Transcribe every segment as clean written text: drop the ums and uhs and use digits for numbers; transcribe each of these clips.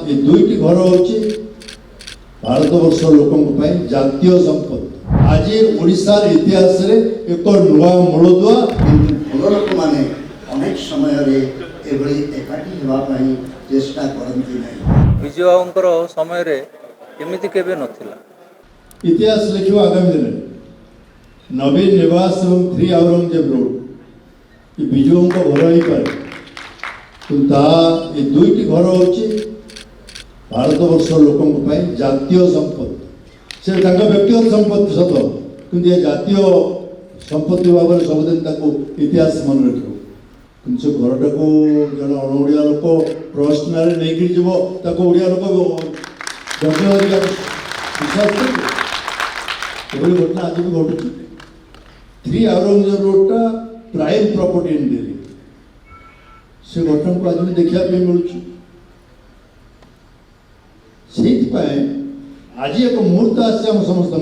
ये दुईटी घर होची भारतवर्ष लोक जातीय संपत्ति आज ओडिशार इतिहास रे एक नुआ मूलदुआ भल लोक माने अनेक समय रे एभली एकाठी हेबा पई चेष्टा करंती नै। विजय बाबूंकर समय रे एमिति केबे नथिला। इतिहास लिखिबा आगामी दिन नवीन निवास एवं 3 औरंगजेब रोड ये विजयों को घर ही पाए किंतु ये दुईटी घर होची भारतवर्ष लोक जातीय संपत्ति से व्यक्तिगत संपत्ति सत कि जातीय संपत्ति भाव में सबुदिन इतिहास मन रखो कि से घरटा को जन अणओडिया लोक प्रश्नल नहीं जीव ओडिया लोक विश्वास कर घटना आज भी घटुची 3 औरंगजेब रोडटा प्राइम प्रॉपर्टी इन दिल्ली से घटना को आज भी देखा मिलूँ आज एक मुहूर्त आम समस्त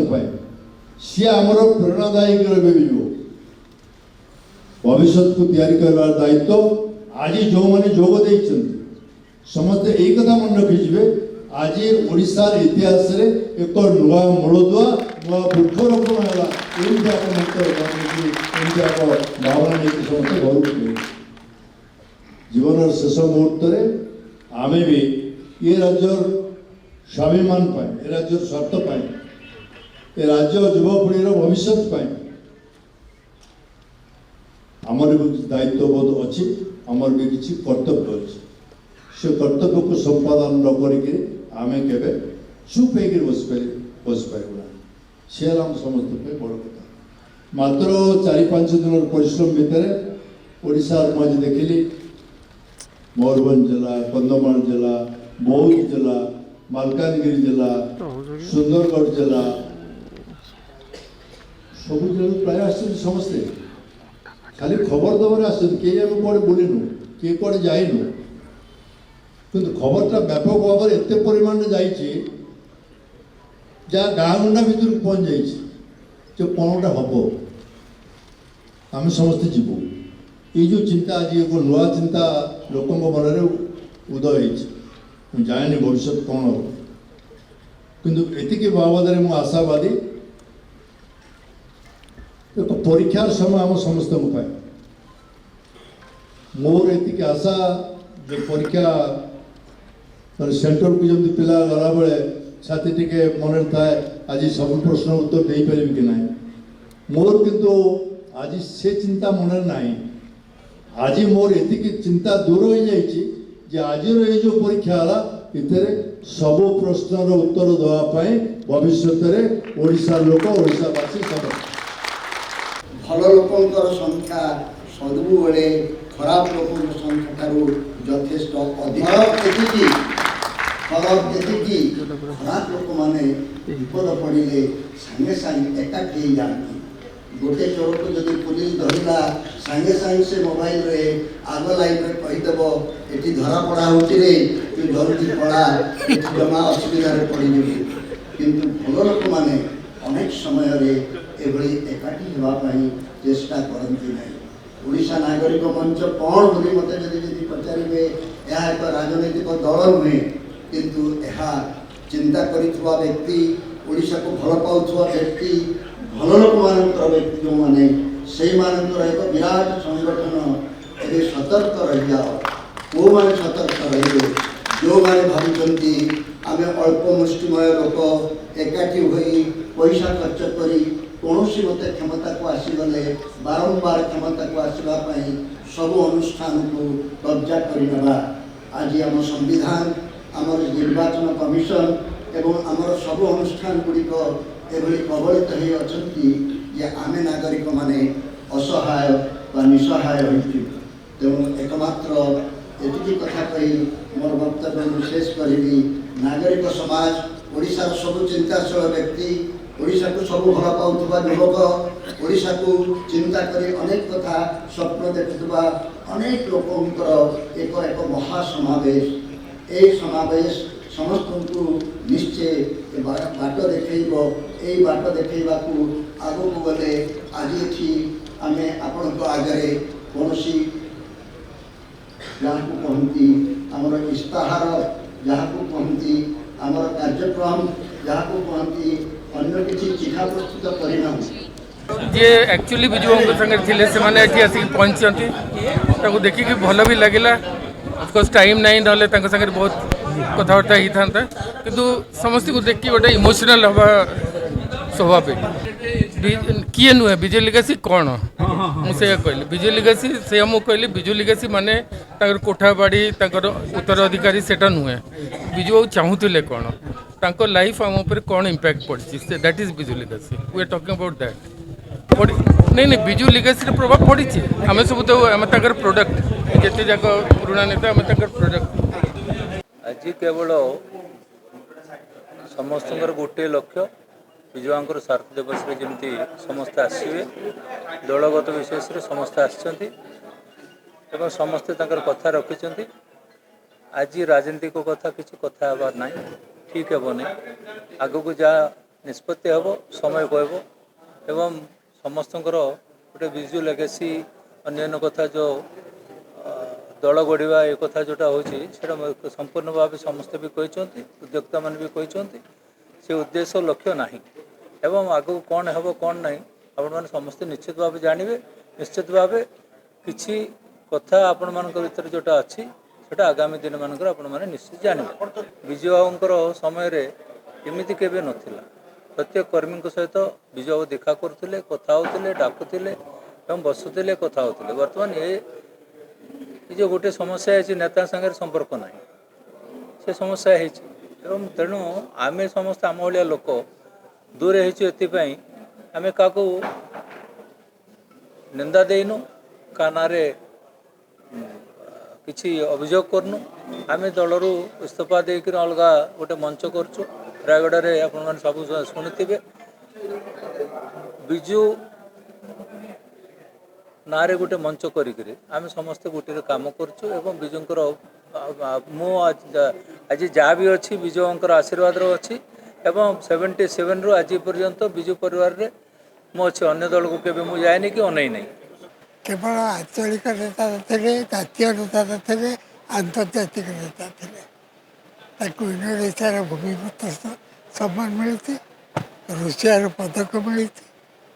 सी आमर प्रेरणादायी भविष्य को तैयारी कर दायित्व आज जो मैंने जोग दे समस्ते यही कथा मन रखिजे आज ओडिशार इतिहास रे एक नुआ मूलदुआ नुआ वृक्षरोपण भावना नहीं समस्त घर जीवन शेष मुहूर्त आम भी ये राज्य स्वाभिमान पाए ए राज्य स्वार्थ पाए ए राज्य युवपीढ़ीर भविष्य पाए आमर भी दायित्वबोध अच्छी आमर भी किसी कर्तव्य अच्छी से कर्तव्य को संपादन न करके आम के चुप होकर बस पारूना सी आम समस्त बड़ कथा मात्र 4-5 दिन परिश्रम भितर ओडिशा आज देखिली मयूरभंज जिला कंधमाल जिला बौद्ध जिला मालकानगिरी जिला सुंदरगढ़ जिला सब जिला प्राय आसमस्ते खाली खबर दबार आम कौड़े बुलूँ किए कौड़े जाइनु किंतु खबरटा व्यापक भाव में एत परिमाण जा गाँ गुंडा भितर पहुँच जा कौनटा हम आम समस्ते जीवु ये जो चिंता आज एक नुआ चिंता लोक मन में उदय हो जाने भविष्य कौन हो किंतु एतिकी बाबद में आशावादी एक परीक्षार समय आम समस्त मोर एतिकी आशा जो परीक्षा सेंटर को जमी पिला गला बेले छाती टिके मन थाए आज सब प्रश्न उत्तर दे पारि कि ना मोर किंतु आज से चिंता मन ना आज मोर एतिकी चिंता दूर हो जाइए जे आज ये जो परीक्षा है सब प्रश्नर उत्तर देवाई भविष्य ओडिशा लोक ओडिशावासी सब भल लोकंर संख्या सबु बेले खराब लोक संख्या यथेष्ट अधिक खराब जी खराब लोक मैंने विपद पड़े सागे सागे एकाठी जाती गोटे चोर को जब पुलिस धरला सागे सागे से मोबाइल रे आग लाइन में कहीदेव ये धरा पड़ा होती धरुची पड़ा जमा असुविधा पड़ किंतु भल लोक मैंने अनेक समय एभली एकाठी होगापी चेष्टा करती ना ओडिशा नागरिक मंच कौन बोली मत जब पचारे यह एक राजनैतिक दल नुहे किंतु यह चिंता करिथुवा व्यक्ति ओडिशा को भल पाउथुवा व्यक्ति भल लोक मानकर व्यक्ति जो माने से मानकर एक विराट संगठन ए सतर्क रही जाओ वो माने सतर्क रही जो माने भावुंट आम अल्प मुष्टिमय लोक एकाठी होई पैसा खर्च करी कौन सी मत क्षमता को आसीगले बारंबार क्षमता को आसवाई सब अनुष्ठान को कब्जा करना आज आम संविधान आमर निर्वाचन कमिशन एवं आमर सब अनुष्ठान गुड़िक एभली कबलित हो अच्छी आम नागरिक माने असहाय व निसहाय होती तेणु एकमात्र एति कथा कही मोर वक्तव्य शेष करी नागरिक समाज ओडिशार सब चिंताशील व्यक्ति ओडिशा को सब भल पाउथुवा युवक ओडिशा को चिंता करी अनेक कथा स्वप्न देखुवा अनेक लोकंकर एक एक महासमावेश ए समावेश समस्त को निश्चय बाट देखब यही बाट देखा आग को गले आज ये आम आपण आगे कौन गाँव को कहती आमर इस्ताहार ଯାହାକୁ କହନ୍ତି ଆମର କାର୍ଯ୍ୟକ୍ରମ ଯାହାକୁ କହନ୍ତି ଅନ୍ୟ କିଛି ଚିଠା ପ୍ରସ୍ତୁତ କରିନାହୁଁ। ଯିଏ ଆକ୍ଚୁଆଲି ବିଜୁ ବାବୁଙ୍କ ସାଙ୍ଗରେ ଥିଲେ ସେମାନେ ଏଠି ଆସିକି ପହଞ୍ଚିଛନ୍ତି। ତାକୁ ଦେଖିକି ଭଲ ବି ଲାଗିଲା। ଅଫକୋର୍ସ ଟାଇମ୍ ନାହିଁ, ନହେଲେ ତାଙ୍କ ସାଙ୍ଗରେ ବହୁତ କଥାବାର୍ତ୍ତା ହେଇଥାନ୍ତା, କିନ୍ତୁ ସମସ୍ତଙ୍କୁ ଦେଖିକି ଗୋଟେ ଇମୋସନାଲ୍ ହେବା ସ୍ୱାଭାବିକ। କିଏ ନୁହେଁ ବିଜୁ ଲିଗାସି କ'ଣ, ମୁଁ ସେଇଆ କହିଲି। ବିଜୁ ଲିଗାସି ସେଇଆ ମୁଁ କହିଲି, ବିଜୁ ଲିଗାସି ମାନେ ତାଙ୍କର କୋଠା ବାଡ଼ି ତାଙ୍କର ଉତ୍ତରାଧିକାରୀ ସେଇଟା ନୁହେଁ। ବିଜୁ ବାବୁ ଚାହୁଁଥିଲେ କ'ଣ, ତାଙ୍କ ଲାଇଫ୍ ଆମ ଉପରେ କ'ଣ ଇମ୍ପାକ୍ଟ ପଡ଼ିଛି, that is Biju legacy. We are talking about that. नहीं नहीं विजु लिगासी प्रभाव पड़ी आम सब तो आम तर प्रोडक्ट जिते जाक पुराणा नेता आम तर प्रोडक्ट। आज केवल समस्त गोटे लक्ष्य विजुआंकर सार्थ दिवस जमी समस्ते आसवे दलगत विशेष समस्ते आसमस्ते कथा रखिंट। आज राजनीतिक कथा किसी कथा हबार ना, ठीक हे नहीं। आग को जहाँ निष्पत्ति हम समय कहब एवं समस्त गोटे विजु लेगेसी अन्य कथा जो दल गढ़ा ये कथा जोटा हो संपूर्ण भाव समस्ते भी कहते, उद्योक्ता मान भी कहते से उद्देश्य लक्ष्य ना एवं आग को कौन हे कौन ना आपण मैंने समस्ते निश्चित भाव जानवे। निश्चित भाव किसी कथा आपण मान भर जोटा अच्छी से आगामी दिन मानक आपण मैंने निश्चित जानवे। विजु बाबूर समय एमती केवे नथिला। प्रत्येक कर्मी सहित विजु बाबू देखा करुले, कथा होते, डाकुले एवं बसुले, कथा होते। बर्तमान ये जो गोटे समस्या है नेता संगे संपर्क ना से समस्या है तेणु आम समस्त आम भाया लोक दूर होपाई आम क्या निंदा देनु का ना किसी अभियोग करनु। आम दलरू इस्तीफा देकर अलग गोटे मंच करुँ रायगढ़ में आप सब शुणुवे विजु ना गोटे मंच करी आम समस्ते गोटे काम करुँ। विजुंर मु आज जहाँ भी अच्छी विजुंर आशीर्वाद अच्छी 77 रु आज पर्यंत विजु परिवार रे मु अच्छी अन्य दल को केवे मु जाए कि अनै नहीं। केवल आंचलिक नेता थे, जातीय नेता थे, आंतर्जातिक नेता थे। इंडोनेशियार भूमिपुत्र सम्मान मिली, रुषियार पदक मिली,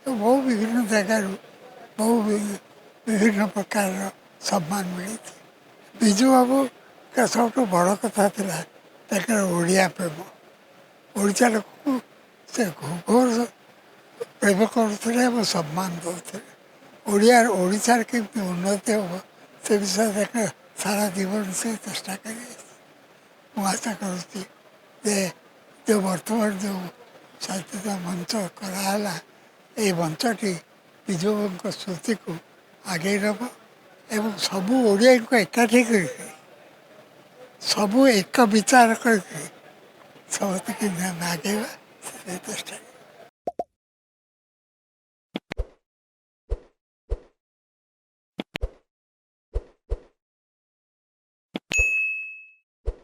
बहु विभिन्न जगार बहु विभिन्न प्रकार सम्मान मिली। विजु बाबू का सब बड़ कथा था ओडिया प्रेम। ओडिशा लोक से घोर प्रेम करुले और सम्मान दौते। ओडिशार केमती उन्नति हम से विषय सारा जीवन से चेष्टा कर आशा करुँगी जो बर्तमान जो स्वाधीनता मंच कराला ये मंचटी विजु बाबू स्मृति को आगे नब एवं सबू ओडिया को एकाठी कर सबू एक विचार कर समस्त आगे चेष्टा।